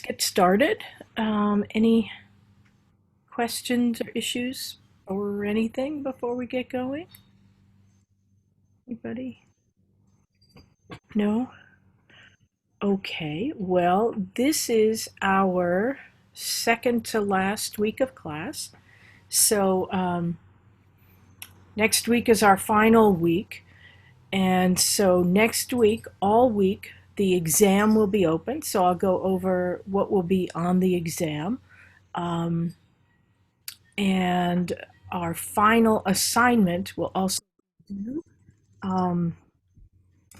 get started. Any questions or issues or anything before we get going? Anybody? No? Okay, well, this is our second to last week of class. So next week is our final week. And so next week, all week, the exam will be open. So I'll go over what will be on the exam. Um, and our final assignment will also do, um,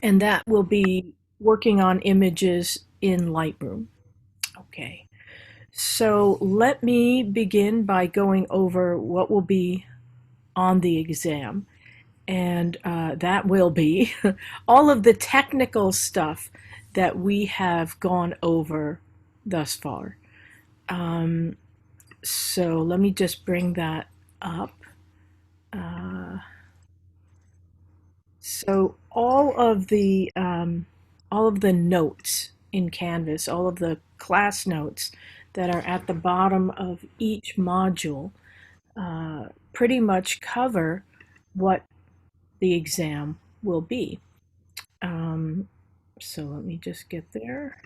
and that will be working on images in Lightroom. Okay, so let me begin by going over what will be on the exam, and that will be all of the technical stuff that we have gone over thus far. Um, so let me just bring that up. Uh, So all of the notes in Canvas, all of the class notes that are at the bottom of each module, pretty much cover what the exam will be. Um, so let me just get there.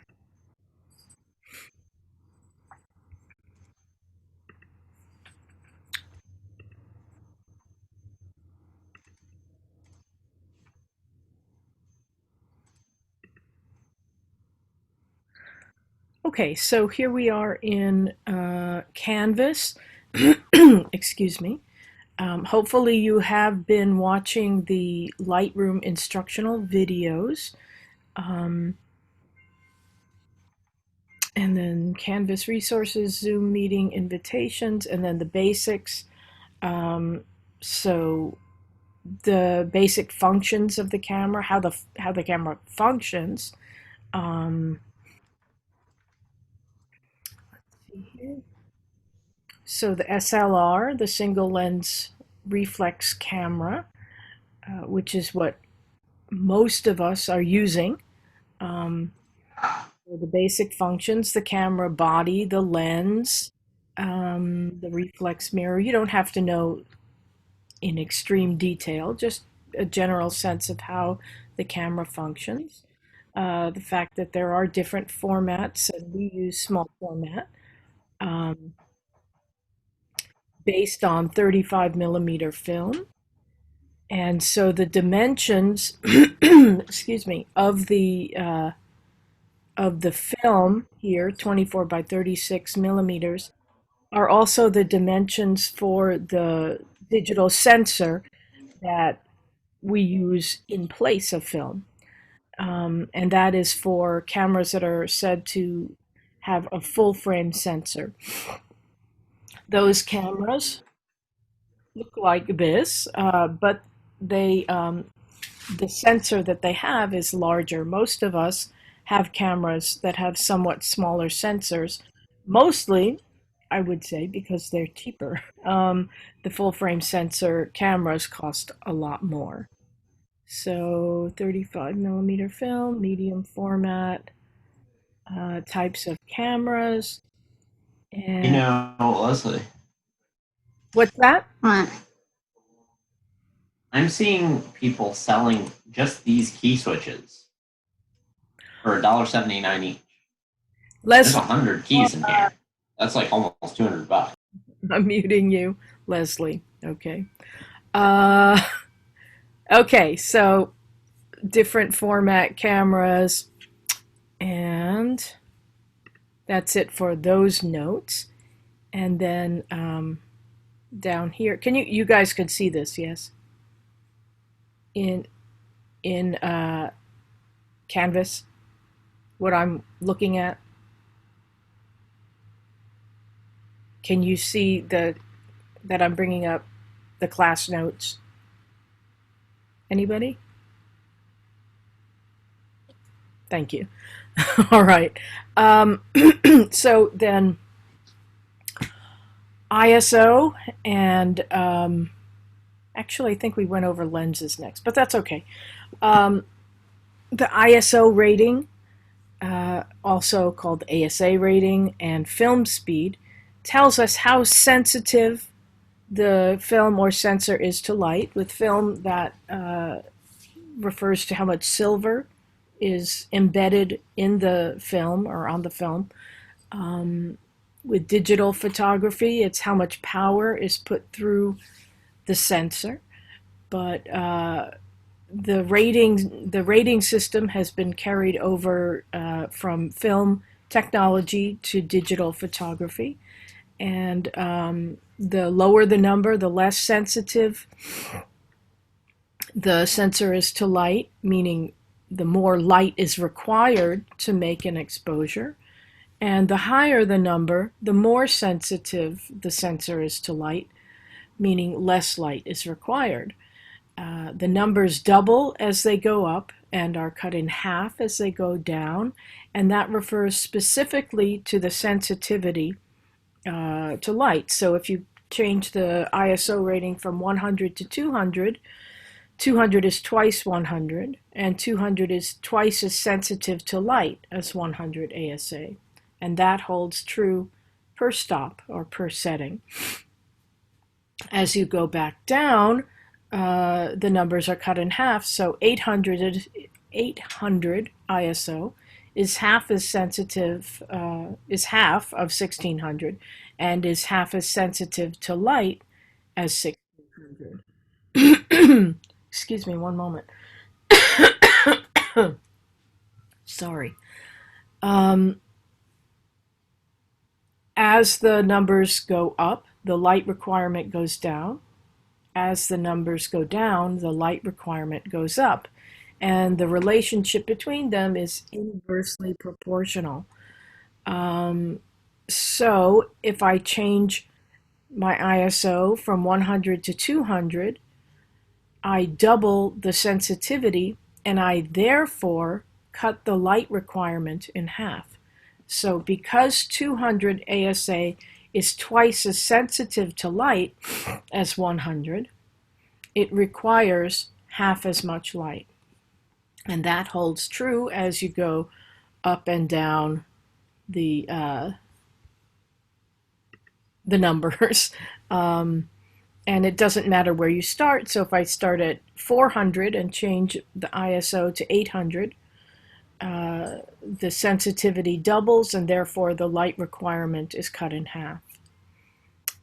Okay, so here we are in Canvas. Excuse me. Hopefully you have been watching the Lightroom instructional videos. Um, and then Canvas resources, Zoom meeting invitations, and then the basics. Um, so the basic functions of the camera, how the camera functions. Um, so the SLR, the single lens reflex camera, which is what most of us are using. Um, the basic functions, the camera body, the lens, the reflex mirror. You don't have to know in extreme detail, just a general sense of how the camera functions. The fact that there are different formats, and we use small format um, based on 35 millimeter film. And so the dimensions, excuse me, of the film here, 24 by 36 millimeters, are also the dimensions for the digital sensor that we use in place of film. And that is for cameras that are said to have a full frame sensor. Those cameras look like this, but the sensor that they have is larger. Most of us have cameras that have somewhat smaller sensors, mostly, I would say, because they're cheaper. The full frame sensor cameras cost a lot more. So 35 millimeter film, medium format, types of cameras, You and know, Leslie, what's that? What? I'm seeing people selling just these key switches for $1.79 each. There's Leslie, 100 keys in here. That's like almost $200. I'm muting you, Leslie. Okay. Uh, okay, so different format cameras, and that's it for those notes. And then down here, you guys can see this, yes? In in Canvas, what I'm looking at. Can you see that I'm bringing up the class notes? Anybody? Thank you. All right. So then ISO and actually I think we went over lenses next, but that's okay. The ISO rating also called ASA rating, and film speed, tells us how sensitive the film or sensor is to light. With film, that refers to how much silver is embedded in the film or on the film. With digital photography, it's how much power is put through the sensor. But the rating system has been carried over from film technology to digital photography, and the lower the number, the less sensitive the sensor is to light, meaning the more light is required to make an exposure. And the higher the number, the more sensitive the sensor is to light, meaning less light is required. The numbers double as they go up and are cut in half as they go down, and that refers specifically to the sensitivity to light. So if you change the ISO rating from 100 to 200, 200 is twice 100, and 200 is twice as sensitive to light as 100 ASA. And that holds true per stop or per setting. As you go back down, the numbers are cut in half. So 800 ISO is half as sensitive, is half of 1600, and is half as sensitive to light as 1600. Excuse me, one moment. Sorry. Um, as the numbers go up, the light requirement goes down. As the numbers go down, the light requirement goes up. And the relationship between them is inversely proportional. So if I change my ISO from 100 to 200, I double the sensitivity, and I therefore cut the light requirement in half. So because 200 ASA is twice as sensitive to light as 100, it requires half as much light. And that holds true as you go up and down the numbers. And it doesn't matter where you start. So if I start at 400 and change the ISO to 800, the sensitivity doubles, and therefore the light requirement is cut in half.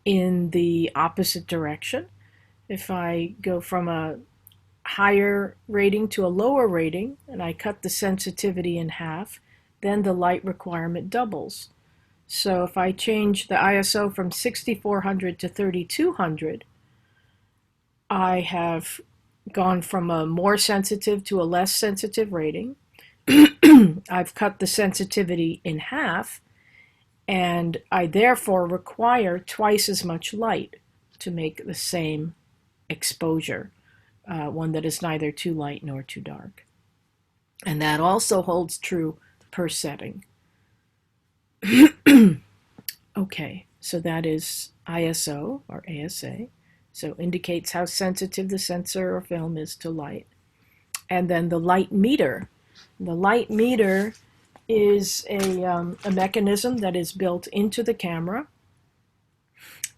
In the opposite direction, if I go from a higher rating to a lower rating and I cut the sensitivity in half, then the light requirement doubles. So if I change the ISO from 6400 to 3200, I have gone from a more sensitive to a less sensitive rating. I've cut the sensitivity in half, and I therefore require twice as much light to make the same exposure, one that is neither too light nor too dark. And that also holds true per setting. Okay, so that is ISO or ASA. So indicates how sensitive the sensor or film is to light. And then the light meter. The light meter is a mechanism that is built into the camera.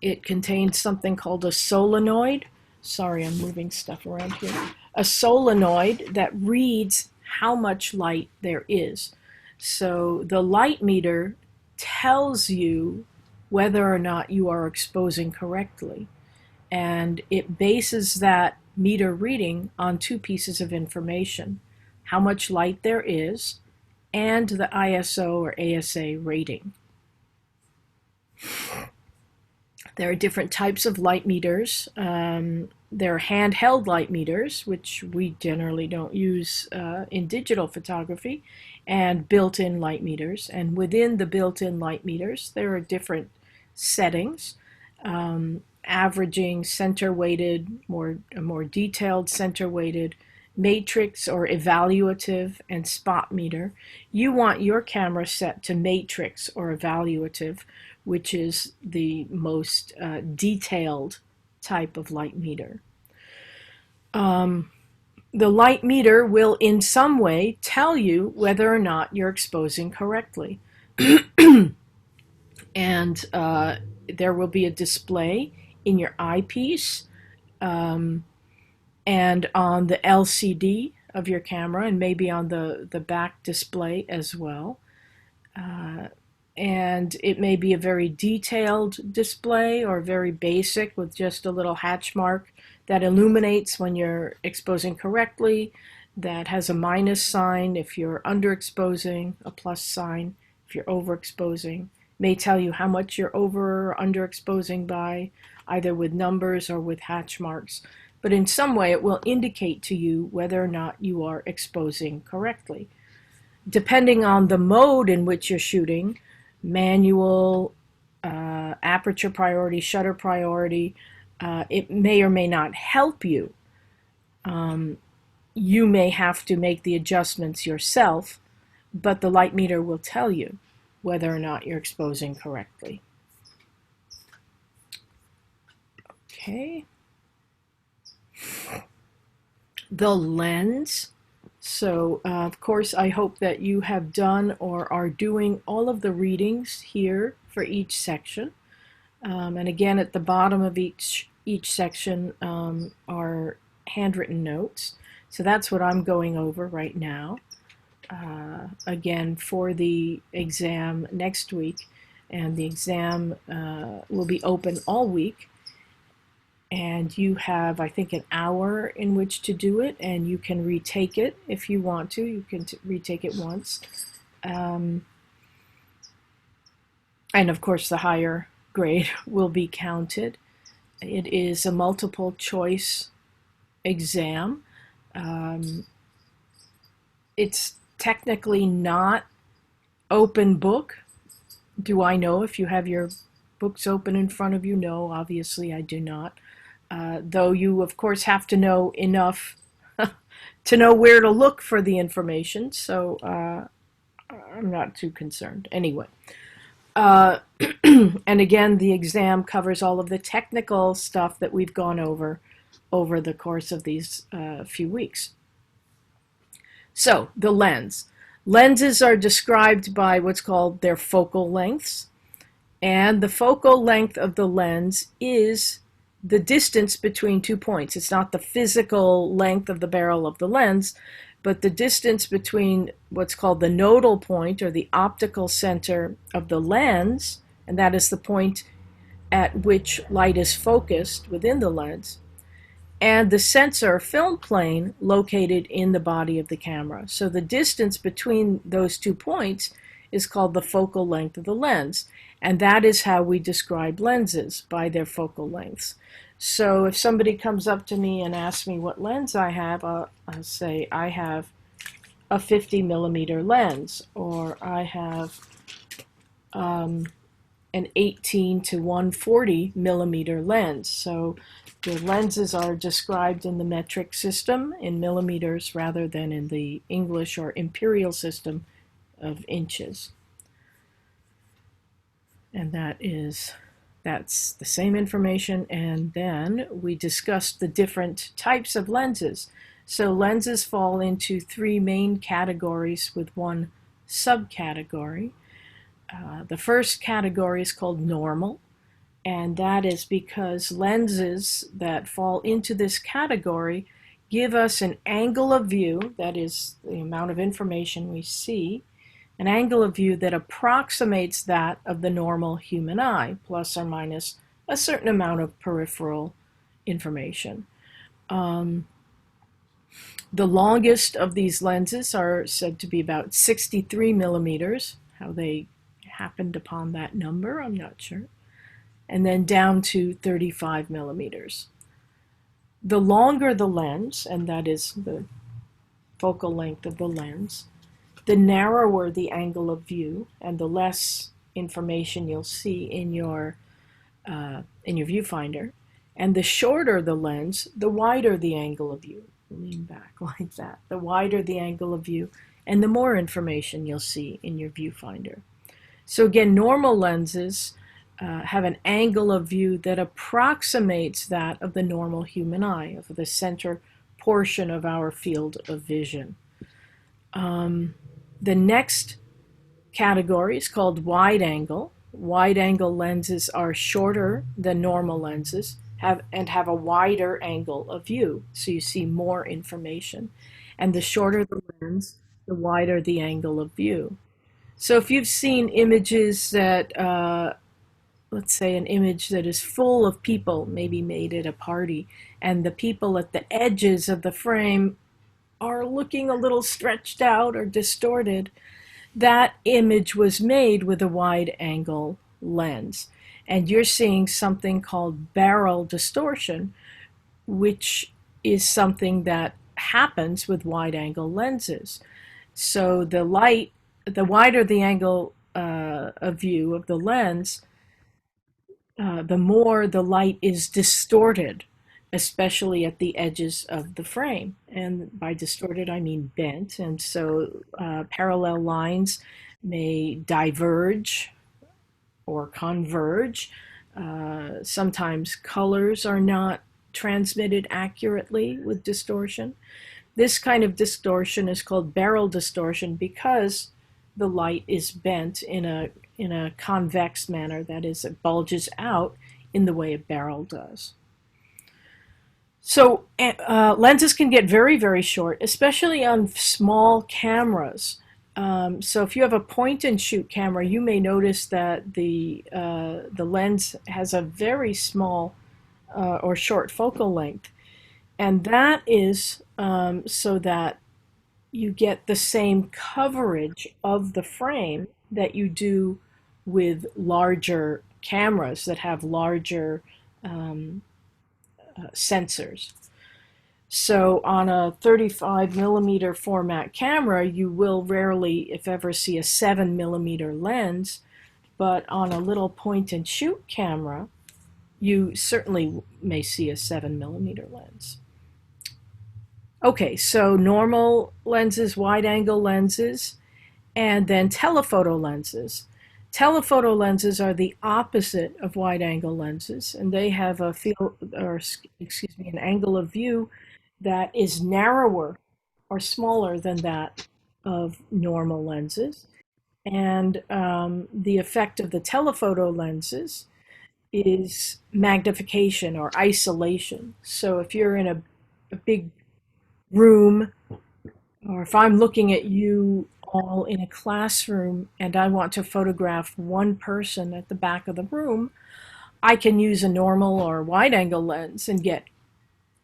It contains something called a solenoid. Sorry, I'm moving stuff around here. A solenoid that reads how much light there is. So the light meter tells you whether or not you are exposing correctly. And it bases that meter reading on two pieces of information: how much light there is and the ISO or ASA rating. There are different types of light meters. There are handheld light meters, which we generally don't use in digital photography, and built-in light meters. And within the built-in light meters, there are different settings, averaging, center-weighted, more detailed center-weighted, matrix or evaluative, and spot meter. You want your camera set to matrix or evaluative, which is the most detailed type of light meter. The light meter will in some way tell you whether or not you're exposing correctly. And there will be a display in your eyepiece, um, and on the LCD of your camera, and maybe on the back display as well. Uh, and it may be a very detailed display or very basic with just a little hatch mark that illuminates when you're exposing correctly, that has a minus sign if you're underexposing, a plus sign if you're overexposing. May tell you how much you're over or underexposing by, either with numbers or with hatch marks. But in some way, it will indicate to you whether or not you are exposing correctly. Depending on the mode in which you're shooting, manual, aperture priority, shutter priority, it may or may not help you. You may have to make the adjustments yourself, but the light meter will tell you whether or not you're exposing correctly. Okay. The lens. So, of course, I hope that you have done or are doing all of the readings here for each section. And again, at the bottom of each section are handwritten notes. So that's what I'm going over right now. Again, for the exam next week, and the exam will be open all week. And you have, I think, an hour in which to do it, and you can retake it if you want to. You can retake it once. And of course, the higher grade will be counted. It is a multiple choice exam. It's technically not open book. Do I know if you have your books open in front of you? No, obviously I do not. Though you, of course, have to know enough to know where to look for the information, so I'm not too concerned. Anyway, and again, the exam covers all of the technical stuff that we've gone over the course of these few weeks. So, the lens. Lenses are described by what's called their focal lengths, and the focal length of the lens is the distance between 2 points. It's not the physical length of the barrel of the lens, but the distance between what's called the nodal point, or the optical center of the lens, and that is the point at which light is focused within the lens, and the sensor film plane located in the body of the camera. So the distance between those 2 points is called the focal length of the lens. And that is how we describe lenses, by their focal lengths. So if somebody comes up to me and asks me what lens I have, I'll say I have a 50 millimeter lens, or I have an 18 to 140 millimeter lens. So the lenses are described in the metric system in millimeters rather than in the English or imperial system of inches. And that's the same information. And then we discussed the different types of lenses. So lenses fall into 3 main categories with 1 subcategory. The first category is called normal, and that is because lenses that fall into this category give us an angle of view, that is the amount of information we see, an angle of view that approximates that of the normal human eye, plus or minus a certain amount of peripheral information. The longest of these lenses are said to be about 63 millimeters. How they happened upon that number, I'm not sure. And then down to 35 millimeters. The longer the lens, and that is the focal length of the lens, the narrower the angle of view, and the less information you'll see in your viewfinder. And the shorter the lens, the wider the angle of view. Lean back like that. The wider the angle of view, and the more information you'll see in your viewfinder. So again, normal lenses have an angle of view that approximates that of the normal human eye, of the center portion of our field of vision. The next category is called wide angle. Wide angle lenses are shorter than normal lenses and have a wider angle of view, so you see more information. And the shorter the lens, the wider the angle of view. So if you've seen images that, let's say an image that is full of people, maybe made at a party, and the people at the edges of the frame are looking a little stretched out or distorted, that image was made with a wide angle lens. And you're seeing something called barrel distortion, which is something that happens with wide angle lenses. So the wider the angle of view of the lens, the more the light is distorted, especially at the edges of the frame. And by distorted, I mean bent. And so parallel lines may diverge or converge. Sometimes colors are not transmitted accurately with distortion. This kind of distortion is called barrel distortion because the light is bent in a convex manner, that is, it bulges out in the way a barrel does. So lenses can get very, very short, especially on small cameras. So if you have a point and shoot camera, you may notice that the lens has a very small or short focal length. And that is so that you get the same coverage of the frame that you do with larger cameras that have larger sensors. So on a 35 millimeter format camera, you will rarely, if ever, see a 7 millimeter lens, but on a little point and shoot camera, you certainly may see a 7 millimeter lens. Okay, so normal lenses, wide angle lenses, and then telephoto lenses. Telephoto lenses are the opposite of wide angle lenses, and they have a an angle of view that is narrower or smaller than that of normal lenses. And the effect of the telephoto lenses is magnification or isolation. So if you're in a big room, or if I'm looking at you all in a classroom and I want to photograph one person at the back of the room, I can use a normal or wide angle lens and get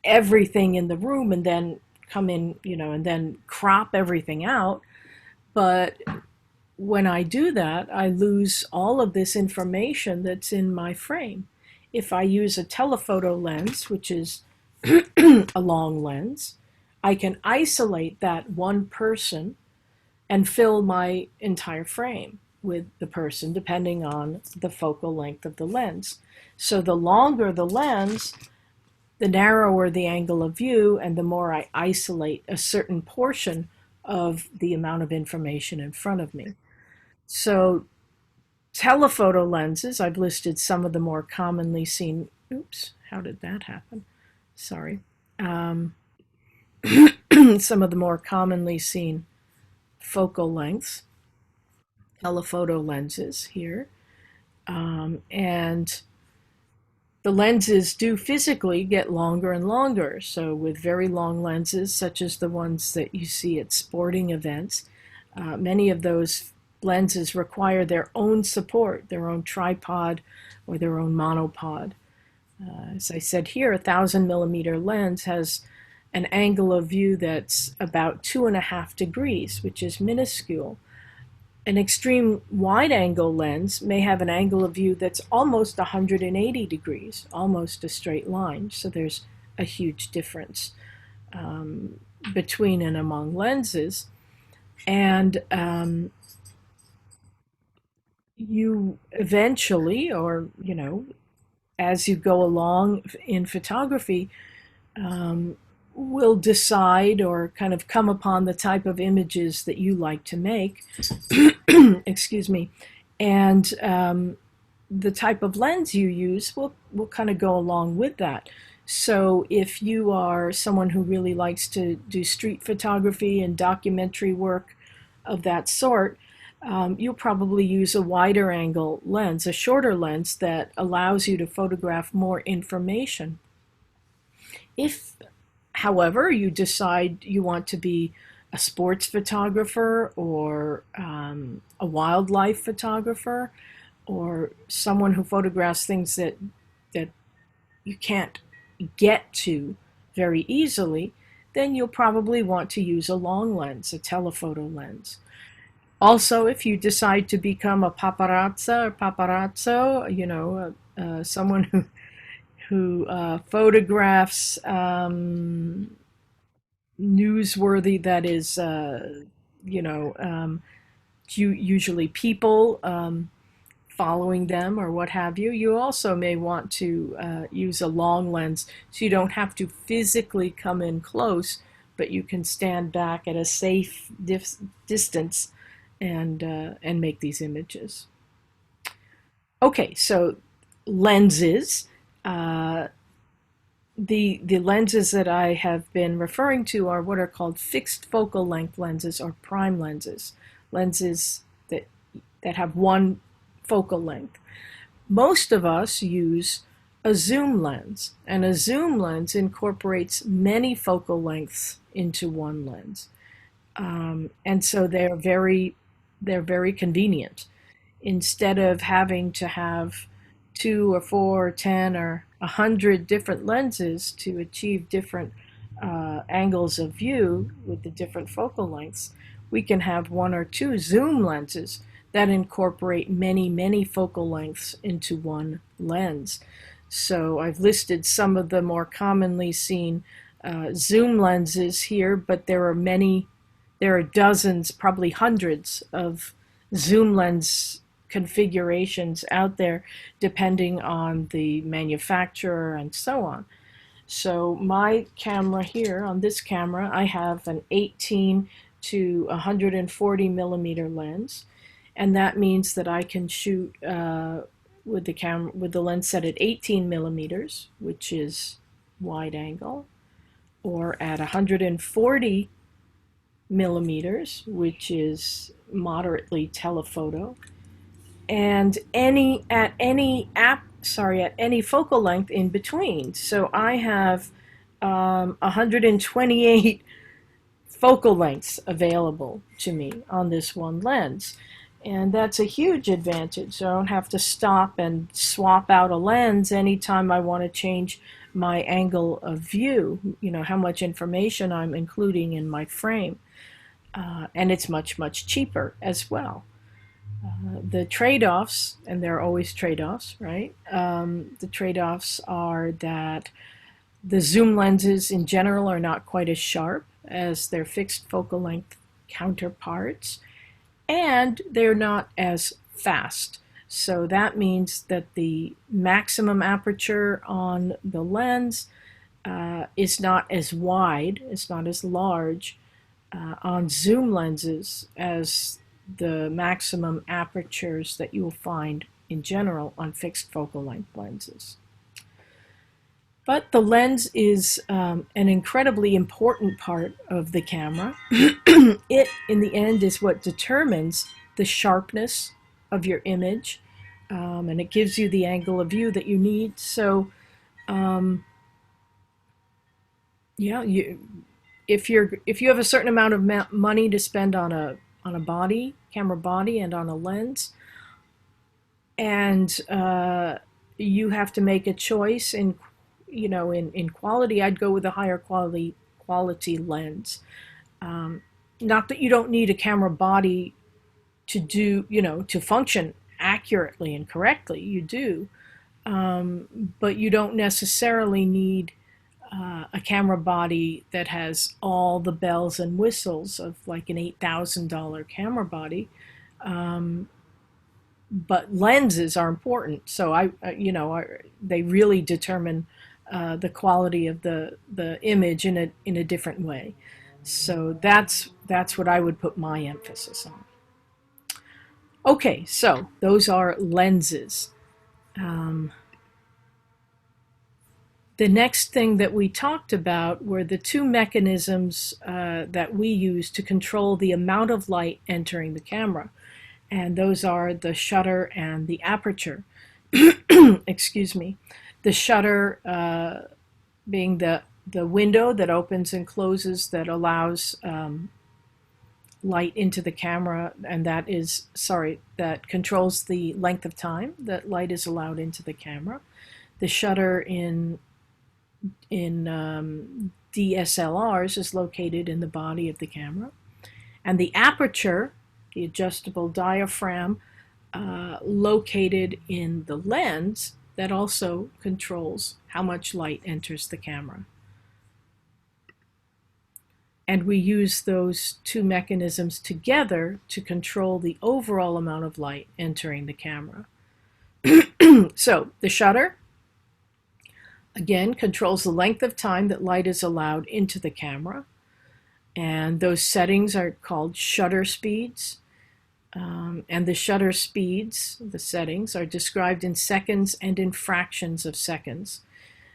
everything in the room and then come in, and then crop everything out. But when I do that, I lose all of this information that's in my frame. If I use a telephoto lens, which is a long lens, I can isolate that one person and fill my entire frame with the person, depending on the focal length of the lens. So the longer the lens, the narrower the angle of view, and the more I isolate a certain portion of the amount of information in front of me. So telephoto lenses, I've listed some of the more commonly seen, oops, how did that happen? Sorry. Some of the more commonly seen focal lengths, telephoto lenses here. And the lenses do physically get longer and longer. So with very long lenses, such as the ones that you see at sporting events, many of those lenses require their own support, their own tripod or their own monopod. As I said here, 1,000 millimeter lens has an angle of view that's about 2.5 degrees, which is minuscule. An extreme wide angle lens may have an angle of view that's almost 180 degrees, almost a straight line. So there's a huge difference between and among lenses. And you eventually, or as you go along in photography, will decide or kind of come upon the type of images that you like to make, excuse me, and the type of lens you use will kind of go along with that. So if you are someone who really likes to do street photography and documentary work of that sort, you'll probably use a wider angle lens, a shorter lens that allows you to photograph more information. If, however, you decide you want to be a sports photographer or a wildlife photographer or someone who photographs things that you can't get to very easily, then you'll probably want to use a long lens, a telephoto lens. Also, if you decide to become a paparazza or paparazzo, someone who photographs newsworthy, that is, you know, um, usually people following them or what have you. You also may want to use a long lens so you don't have to physically come in close, but you can stand back at a safe distance and make these images. Okay, so lenses. Uh, the lenses that I have been referring to are what are called fixed focal length lenses or prime lenses, lenses that have one focal length. Most of us use a zoom lens, and a zoom lens incorporates many focal lengths into one lens, and so they're very convenient. Instead of having to have two or four or 10 or 100 different lenses to achieve different angles of view with the different focal lengths, we can have one or two zoom lenses that incorporate many, many focal lengths into one lens. So I've listed some of the more commonly seen zoom lenses here, but there are dozens, probably hundreds of zoom lens configurations out there depending on the manufacturer and so on. So my camera here, on this camera, I have an 18 to 140 millimeter lens, and that means that I can shoot with the lens set at 18 millimeters, which is wide angle, or at 140 millimeters, which is moderately telephoto, and at any focal length in between. So I have 128 focal lengths available to me on this one lens. And that's a huge advantage. So I don't have to stop and swap out a lens anytime I want to change my angle of view, how much information I'm including in my frame. And it's much, much cheaper as well. The trade-offs, and there are always trade-offs, right? The trade-offs are that the zoom lenses in general are not quite as sharp as their fixed focal length counterparts, and they're not as fast. So that means that the maximum aperture on the lens is not as wide, it's not as large on zoom lenses as the maximum apertures that you will find in general on fixed focal length lenses. But the lens is an incredibly important part of the camera. It, in the end, is what determines the sharpness of your image, and it gives you the angle of view that you need. So, yeah, if you have a certain amount of money to spend on a camera body, and on a lens, and you have to make a choice in quality, I'd go with a higher quality lens. Not that you don't need a camera body to function accurately and correctly. You do, but you don't necessarily need a camera body that has all the bells and whistles of like an $8,000 camera body. But lenses are important, so they really determine the quality of the image in a different way. So that's what I would put my emphasis on. Okay, so those are lenses. The next thing that we talked about were the two mechanisms that we use to control the amount of light entering the camera. And those are the shutter and the aperture. Excuse me. The shutter being the window that opens and closes that allows light into the camera, and that controls the length of time that light is allowed into the camera. The shutter in DSLRs is located in the body of the camera. And the aperture, the adjustable diaphragm, located in the lens, that also controls how much light enters the camera. And we use those two mechanisms together to control the overall amount of light entering the camera. So the shutter, again, controls the length of time that light is allowed into the camera. And those settings are called shutter speeds. And the shutter speeds, the settings, are described in seconds and in fractions of seconds.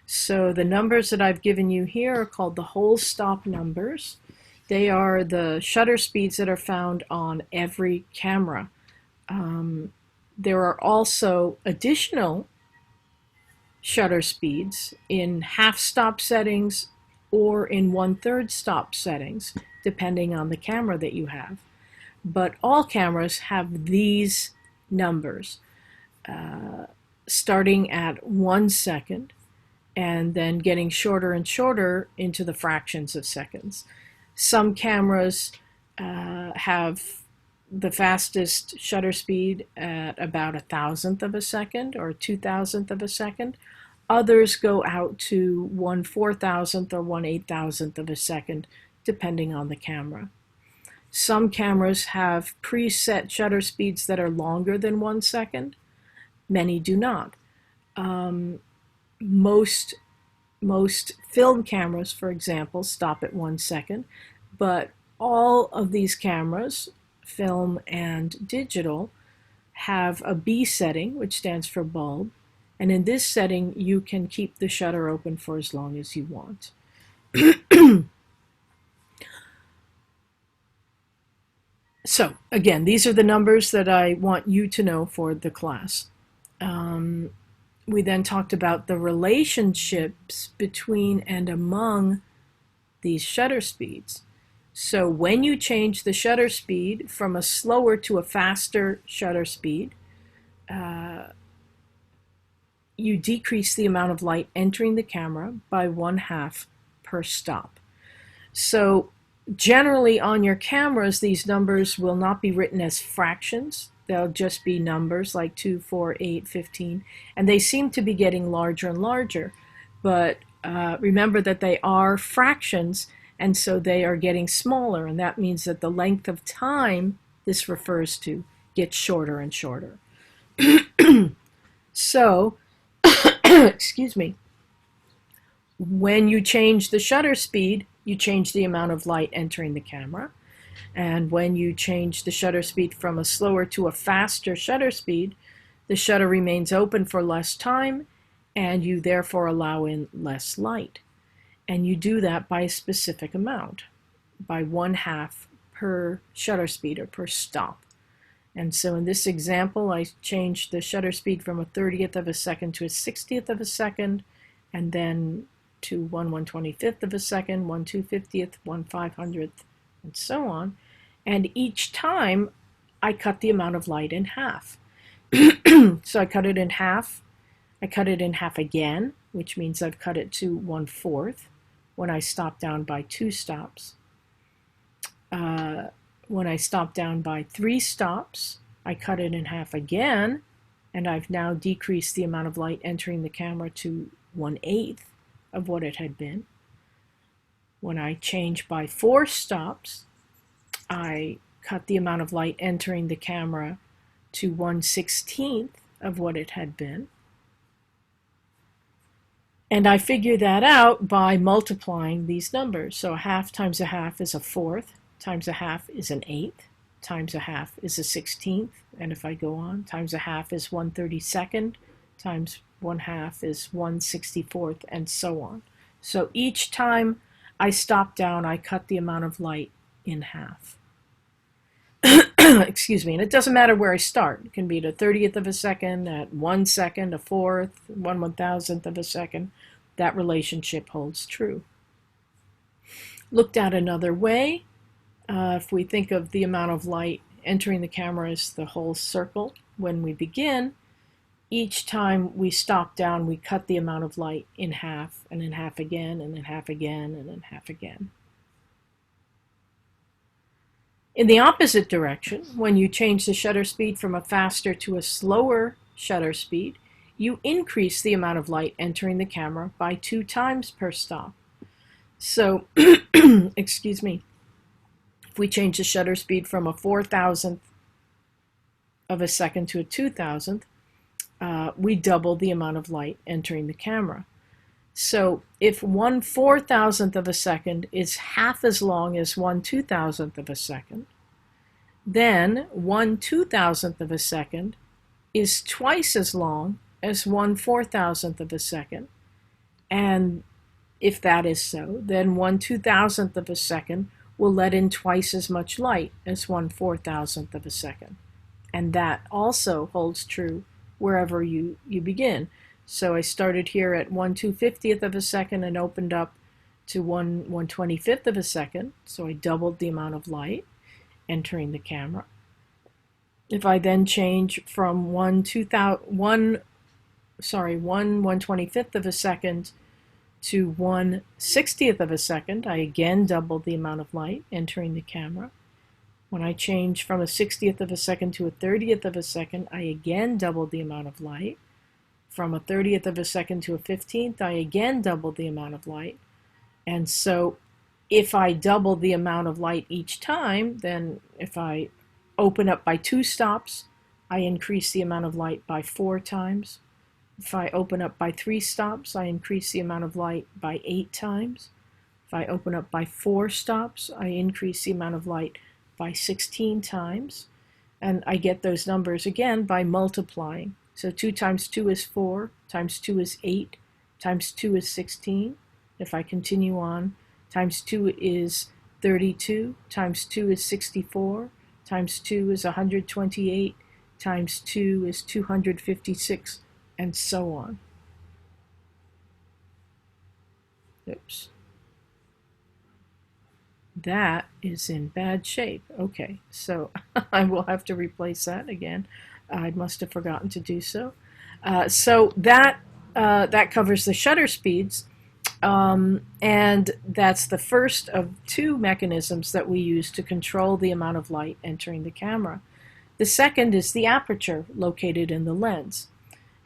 So the numbers that I've given you here are called the whole stop numbers. They are the shutter speeds that are found on every camera. There are also additional shutter speeds in half stop settings or in 1/3 stop settings, depending on the camera that you have. But all cameras have these numbers, starting at 1 second and then getting shorter and shorter into the fractions of seconds. Some cameras have the fastest shutter speed at about 1,000th of a second or 2,000th of a second. Others go out to 1/4,000th or 1/8,000th of a second, depending on the camera. Some cameras have preset shutter speeds that are longer than 1 second. Many do not. Most film cameras, for example, stop at 1 second, but all of these cameras, film and digital, have a B setting, which stands for bulb, and in this setting you can keep the shutter open for as long as you want. So again, these are the numbers that I want you to know for the class. We then talked about the relationships between and among these shutter speeds. So when you change the shutter speed from a slower to a faster shutter speed, you decrease the amount of light entering the camera by 1/2 per stop. So generally on your cameras, these numbers will not be written as fractions. They'll just be numbers like 2, 4, 8, 15, and they seem to be getting larger and larger. But remember that they are fractions, and so they are getting smaller, and that means that the length of time this refers to gets shorter and shorter. So, excuse me, when you change the shutter speed, you change the amount of light entering the camera. And when you change the shutter speed from a slower to a faster shutter speed, the shutter remains open for less time, and you therefore allow in less light. And you do that by a specific amount, by 1/2 per shutter speed or per stop. And so in this example, I changed the shutter speed from a 1/30th of a second to a 1/60th of a second, and then to 1/125th of a second, 1/250th, 1/500th, and so on. And each time I cut the amount of light in half. So I cut it in half. I cut it in half again, which means I've cut it to 1/4 when I stop down by 2 stops. When I stop down by 3 stops, I cut it in half again, and I've now decreased the amount of light entering the camera to 1/8 of what it had been. When I change by 4 stops, I cut the amount of light entering the camera to 1/16 of what it had been. And I figure that out by multiplying these numbers. So 1/2 times 1/2 is 1/4, times 1/2 is 1/8, times 1/2 is 1/16, and if I go on, times 1/2 is 1/32, times 1/2 is 1/64, and so on. So each time I stop down, I cut the amount of light in half. Excuse me, and it doesn't matter where I start. It can be at a 30th of a second, at 1 second, a fourth, 1/1000th of a second. That relationship holds true. Looked at another way, if we think of the amount of light entering the camera as the whole circle, when we begin, each time we stop down, we cut the amount of light in half, and in half again, and in half again, and in half again. In the opposite direction, when you change the shutter speed from a faster to a slower shutter speed, you increase the amount of light entering the camera by 2 times per stop. So, excuse me, if we change the shutter speed from a 4,000th of a second to a 2,000th, we double the amount of light entering the camera. So if 1/4000th of a second is half as long as 1/2000th of a second, then 1/2000th of a second is twice as long as 1/4000th of a second. And if that is so, then 1/2000th of a second will let in twice as much light as 1/4000th of a second. And that also holds true wherever you begin. So I started here at 1/250th of a second and opened up to 1/125th of a second. So I doubled the amount of light entering the camera. If I then change from 1/125th of a second to 1/60th of a second, I again doubled the amount of light entering the camera. When I change from a 60th of a second to a 30th of a second, I again doubled the amount of light. From a 30th of a second to a 15th, I again doubled the amount of light. And so if I double the amount of light each time, then if I open up by 2 stops, I increase the amount of light by 4 times. If I open up by 3 stops, I increase the amount of light by 8 times. If I open up by 4 stops, I increase the amount of light by 16 times. And I get those numbers again by multiplying. So 2 times 2 is 4, times 2 is 8, times 2 is 16. If I continue on, times 2 is 32, times 2 is 64, times 2 is 128, times 2 is 256, and so on. Oops. That is in bad shape. Okay, so I will have to replace that again. I must have forgotten to do so. So that covers the shutter speeds, and that's the first of 2 mechanisms that we use to control the amount of light entering the camera. The second is the aperture located in the lens.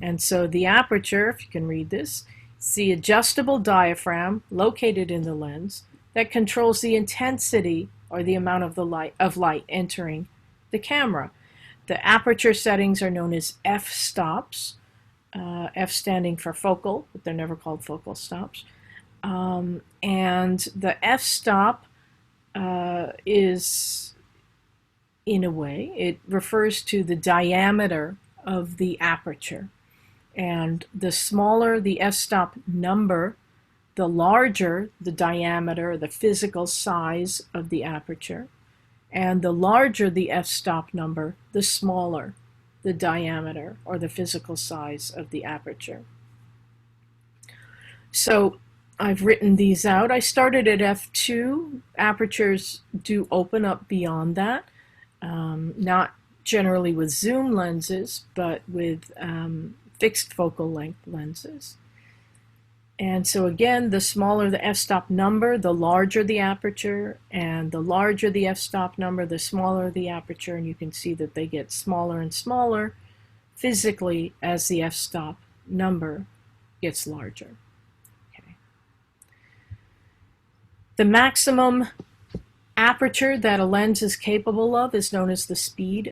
And so the aperture, if you can read this, it's the adjustable diaphragm located in the lens that controls the intensity or the amount of light entering the camera. The aperture settings are known as f-stops, f standing for focal, but they're never called focal stops. And the f-stop is, in a way, it refers to the diameter of the aperture. And the smaller the f-stop number, the larger the diameter, the physical size of the aperture. And the larger the f-stop number, the smaller the diameter or the physical size of the aperture. So I've written these out. I started at f2. Apertures do open up beyond that, not generally with zoom lenses, but with fixed focal length lenses. And so again, the smaller the f-stop number, the larger the aperture, and the larger the f-stop number, the smaller the aperture, and you can see that they get smaller and smaller physically as the f-stop number gets larger. Okay. The maximum aperture that a lens is capable of is known as the speed